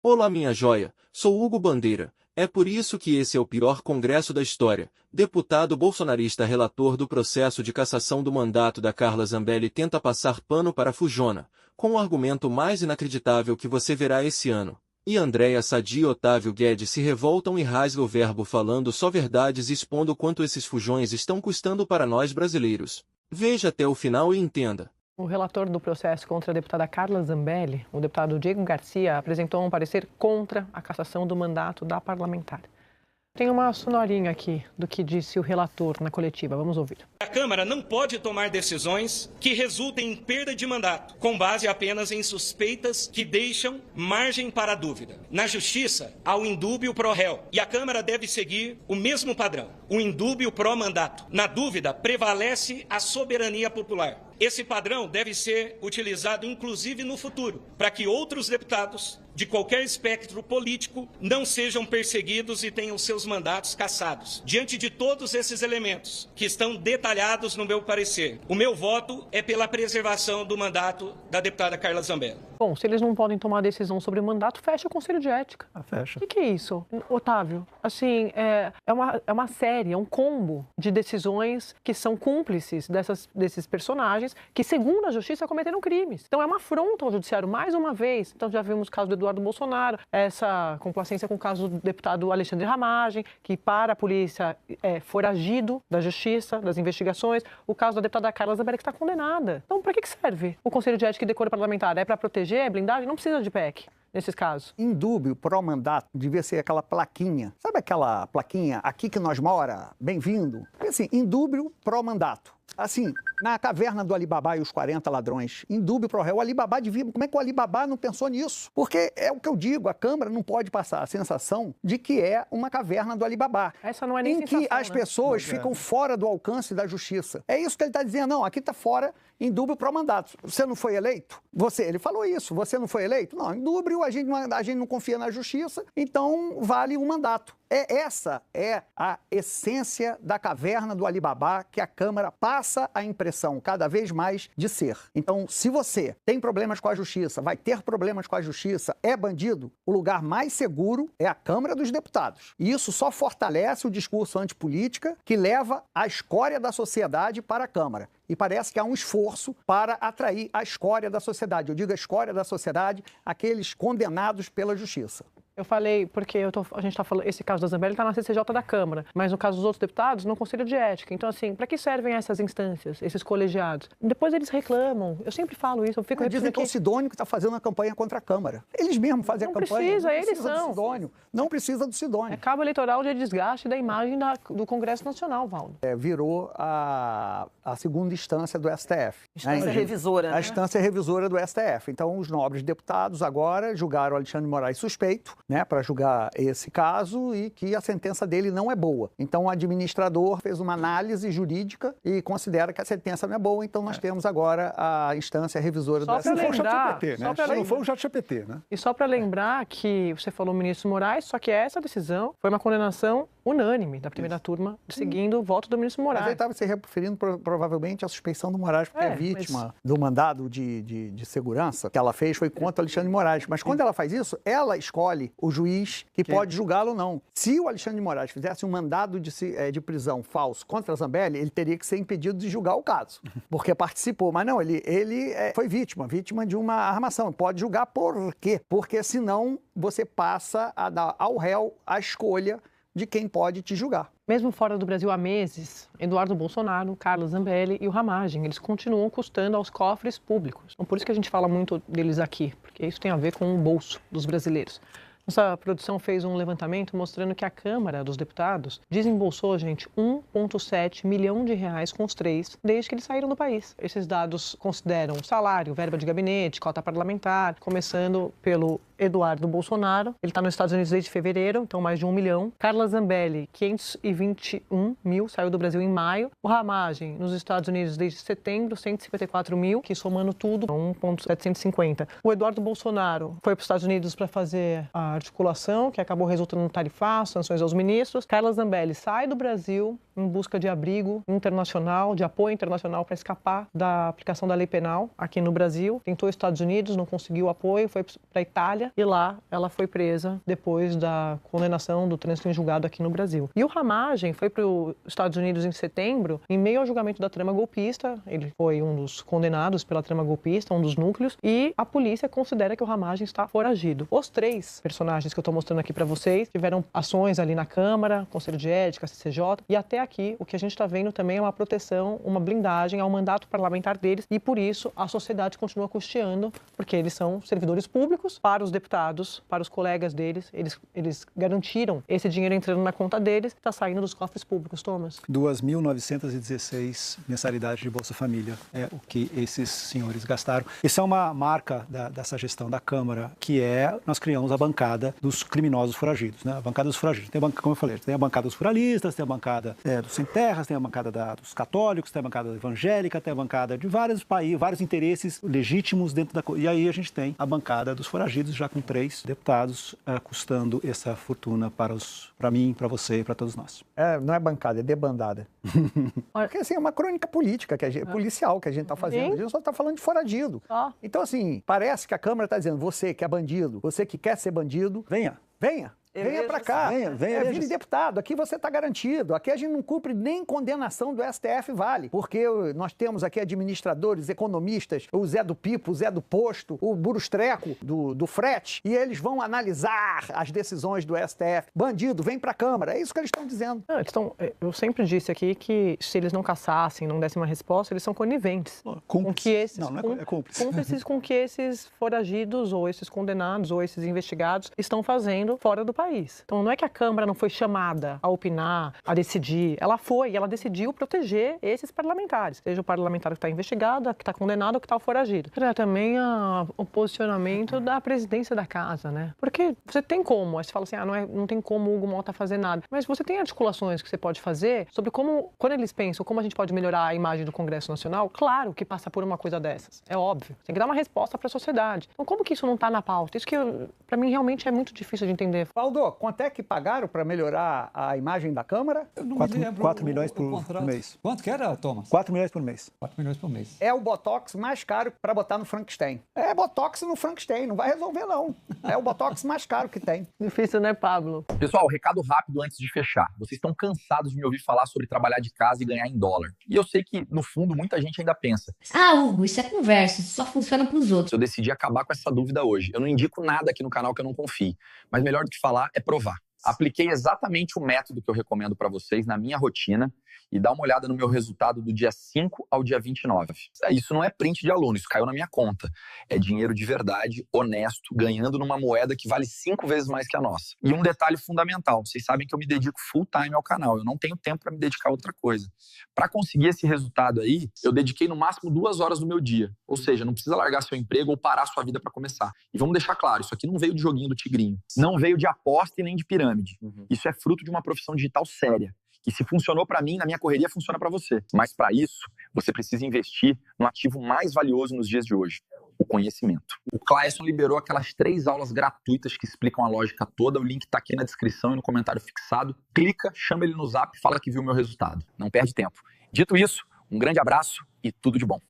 Olá minha joia, sou Hugo Bandeira. É por isso que esse é o pior congresso da história. Deputado bolsonarista relator do processo de cassação do mandato da Carla Zambelli tenta passar pano para Fujona, com o argumento mais inacreditável que você verá esse ano. E Andréa Sadi e Otávio Guedes se revoltam e rasgam o verbo falando só verdades e expondo quanto esses fujões estão custando para nós brasileiros. Veja até o final e entenda. O relator do processo contra a deputada Carla Zambelli, o deputado Diego Garcia, apresentou um parecer contra a cassação do mandato da parlamentar. Tem uma sonorinha aqui do que disse o relator na coletiva. Vamos ouvir. A Câmara não pode tomar decisões que resultem em perda de mandato, com base apenas em suspeitas que deixam margem para a dúvida. Na Justiça, há o indúbio pro réu, e a Câmara deve seguir o mesmo padrão, o indúbio pro mandato. Na dúvida, prevalece a soberania popular. Esse padrão deve ser utilizado inclusive no futuro, para que outros deputados de qualquer espectro político não sejam perseguidos e tenham seus mandatos cassados. Diante de todos esses elementos que estão detalhados no meu parecer, o meu voto é pela preservação do mandato da deputada Carla Zambelli. Bom, se eles não podem tomar decisão sobre o mandato, fecha o Conselho de Ética. Fecha. O que é isso, Otávio? Assim, é uma série, é um combo de decisões que são cúmplices desses personagens que, segundo a Justiça, cometeram crimes. Então, é uma afronta ao Judiciário, mais uma vez. Então, já vimos o caso do Eduardo Bolsonaro, essa complacência com o caso do deputado Alexandre Ramagem, que, para a polícia, é foragido da Justiça, das investigações. O caso da deputada Carla Zambelli, que está condenada. Então, para que serve o Conselho de Ética e Decoro Parlamentar? É para proteger? É blindagem? Não precisa de PEC. Nesses casos. Indúbio pro mandato devia ser aquela plaquinha. Sabe aquela plaquinha, aqui que nós mora, bem-vindo? Assim, indúbio pro mandato. Assim, na caverna do Alibaba e os 40 ladrões, indúbio pro réu, o Alibaba devia... Como é que o Alibaba não pensou nisso? Porque é o que eu digo, a Câmara não pode passar a sensação de que é uma caverna do Alibaba. Essa não é nem em sensação, que as pessoas ficam fora do alcance da Justiça. É isso que ele está dizendo. Não, aqui está fora indúbio pro mandato. Você não foi eleito? Ele falou isso. Você não foi eleito? Não, indúbio, a gente não confia na Justiça, então vale um mandato. Essa é a essência da caverna do Alibaba que a Câmara passa a impressão cada vez mais de ser. Então, se você tem problemas com a Justiça, vai ter problemas com a Justiça, é bandido, o lugar mais seguro é a Câmara dos Deputados. E isso só fortalece o discurso antipolítica que leva a escória da sociedade para a Câmara. E parece que há um esforço para atrair a escória da sociedade. Eu digo a escória da sociedade, aqueles condenados pela Justiça. Eu falei, porque a gente está falando, esse caso da Zambelli está na CCJ da Câmara, mas no caso dos outros deputados, no Conselho de Ética. Então, assim, para que servem essas instâncias, esses colegiados? Depois eles reclamam. Eu sempre falo isso, eu fico repetindo. Dizem que é o Sidônio que está fazendo a campanha contra a Câmara. Eles mesmos fazem a campanha. Não precisa do Sidônio. Não precisa do Sidônio. É cabo eleitoral de desgaste da imagem do Congresso Nacional, Valdo. Virou a segunda instância do STF. Instância revisora, né? A instância revisora do STF. Então, os nobres deputados agora julgaram o Alexandre de Moraes suspeito, né, para julgar esse caso e que a sentença dele não é boa. Então, o administrador fez uma análise jurídica e considera que a sentença não é boa, então nós temos agora a instância revisora do STF. Só para lembrar, não foi o ChatGPT, né? E só para lembrar que você falou o ministro Moraes, só que essa decisão foi uma condenação unânime da primeira turma, seguindo o voto do ministro Moraes. Mas ele estava se referindo provavelmente à suspeição do Moraes, porque a vítima do mandado de segurança que ela fez foi contra o Alexandre de Moraes. Mas quando ela faz isso, ela escolhe o juiz que pode julgá-lo ou não. Se o Alexandre de Moraes fizesse um mandado de prisão falso contra a Zambelli, ele teria que ser impedido de julgar o caso, porque participou. Mas não, ele foi vítima de uma armação. Pode julgar por quê? Porque senão você passa a dar ao réu a escolha de quem pode te julgar. Mesmo fora do Brasil há meses, Eduardo Bolsonaro, Carla Zambelli e o Ramagem, eles continuam custando aos cofres públicos. Então, por isso que a gente fala muito deles aqui, porque isso tem a ver com o bolso dos brasileiros. Nossa produção fez um levantamento mostrando que a Câmara dos Deputados desembolsou, gente, 1,7 milhão de reais com os três desde que eles saíram do país. Esses dados consideram salário, verba de gabinete, cota parlamentar, começando pelo Eduardo Bolsonaro. Ele está nos Estados Unidos desde fevereiro, então mais de 1 milhão. Carla Zambelli, 521 mil, saiu do Brasil em maio. O Ramagem, nos Estados Unidos desde setembro, 154 mil, que somando tudo, 1,750. O Eduardo Bolsonaro foi para os Estados Unidos para fazer a articulação, que acabou resultando no tarifaço, sanções aos ministros. Carla Zambelli sai do Brasil em busca de abrigo internacional, de apoio internacional para escapar da aplicação da lei penal aqui no Brasil. Tentou os Estados Unidos, não conseguiu apoio, foi para a Itália, Itália e lá ela foi presa depois da condenação do trânsito em julgado aqui no Brasil. E o Ramagem foi para os Estados Unidos em setembro, em meio ao julgamento da trama golpista. Ele foi um dos condenados pela trama golpista, um dos núcleos, e a polícia considera que o Ramagem está foragido. Os 3 personagens que eu estou mostrando aqui para vocês tiveram ações ali na Câmara, Conselho de Ética, CCJ, e até aqui o que a gente está vendo também é uma proteção, uma blindagem ao mandato parlamentar deles, e por isso a sociedade continua custeando, porque eles são servidores públicos para os deputados, para os colegas deles, eles garantiram esse dinheiro entrando na conta deles, está saindo dos cofres públicos, Thomas. 2.916 mensalidades de Bolsa Família é o que esses senhores gastaram. Isso é uma marca dessa gestão da Câmara, que nós criamos a bancada dos criminosos foragidos, né? A bancada dos foragidos. Tem como eu falei, tem a bancada dos pluralistas, tem a bancada dos sem terras, tem a bancada dos católicos, tem a bancada evangélica, tem a bancada de vários países, vários interesses legítimos dentro da coisa. E aí a gente tem a bancada dos foragidos, já com 3 deputados, custando essa fortuna para mim, para você e para todos nós. Não é bancada, é debandada. Porque assim, é uma crônica política, policial que a gente está fazendo. Sim. A gente só está falando de foragido. Então, assim, parece que a Câmara está dizendo, você que é bandido, você que quer ser bandido, venha. Venha para cá, vire deputado, aqui você está garantido, aqui a gente não cumpre nem condenação do STF vale, porque nós temos aqui administradores, economistas, o Zé do Pipo, o Zé do Posto, o Burustreco do frete, e eles vão analisar as decisões do STF. Bandido, vem para a Câmara, é isso que eles estão dizendo. Eu sempre disse aqui que se eles não caçassem, não dessem uma resposta, eles são coniventes. Cúmplices. Com é cúmplice. Cúmplices com que esses foragidos, ou esses condenados, ou esses investigados estão fazendo fora do país. Então não é que a Câmara não foi chamada a opinar, a decidir. Ela decidiu proteger esses parlamentares, seja o parlamentar que está investigado, que está condenado ou que está foragido. É também o posicionamento da presidência da casa, né? Porque você tem como, aí você fala assim, não tem como o Hugo Malta fazer nada. Mas você tem articulações que você pode fazer sobre como, quando eles pensam como a gente pode melhorar a imagem do Congresso Nacional, claro que passa por uma coisa dessas, é óbvio. Tem que dar uma resposta para a sociedade. Então como que isso não está na pauta? Isso que, para mim, realmente é muito difícil de entender. Valdo, quanto é que pagaram para melhorar a imagem da Câmara? 4 milhões por mês. Quanto que era, Thomas? 4 milhões por mês. 4 milhões por mês. É o Botox mais caro para botar no Frankenstein. É Botox no Frankenstein, não vai resolver não. É o Botox mais caro que tem. Difícil, né, Pablo? Pessoal, recado rápido antes de fechar. Vocês estão cansados de me ouvir falar sobre trabalhar de casa e ganhar em dólar. E eu sei que, no fundo, muita gente ainda pensa. Hugo, isso é conversa, isso só funciona para os outros. Eu decidi acabar com essa dúvida hoje. Eu não indico nada aqui no canal que eu não confie. Mas melhor do que falar é provar. Apliquei exatamente o método que eu recomendo para vocês na minha rotina e dá uma olhada no meu resultado do dia 5 ao dia 29. Isso não é print de aluno, isso caiu na minha conta. É dinheiro de verdade, honesto, ganhando numa moeda que vale 5 vezes mais que a nossa. E um detalhe fundamental, vocês sabem que eu me dedico full time ao canal, eu não tenho tempo para me dedicar a outra coisa. Para conseguir esse resultado aí, eu dediquei no máximo 2 horas do meu dia. Ou seja, não precisa largar seu emprego ou parar sua vida para começar. E vamos deixar claro, isso aqui não veio de joguinho do tigrinho. Não veio de aposta e nem de pirâmide. Isso é fruto de uma profissão digital séria. E se funcionou para mim, na minha correria, funciona para você. Mas para isso, você precisa investir no ativo mais valioso nos dias de hoje, o conhecimento. O Clayson liberou aquelas 3 aulas gratuitas que explicam a lógica toda. O link está aqui na descrição e no comentário fixado. Clica, chama ele no zap e fala que viu o meu resultado. Não perde tempo. Dito isso, um grande abraço e tudo de bom.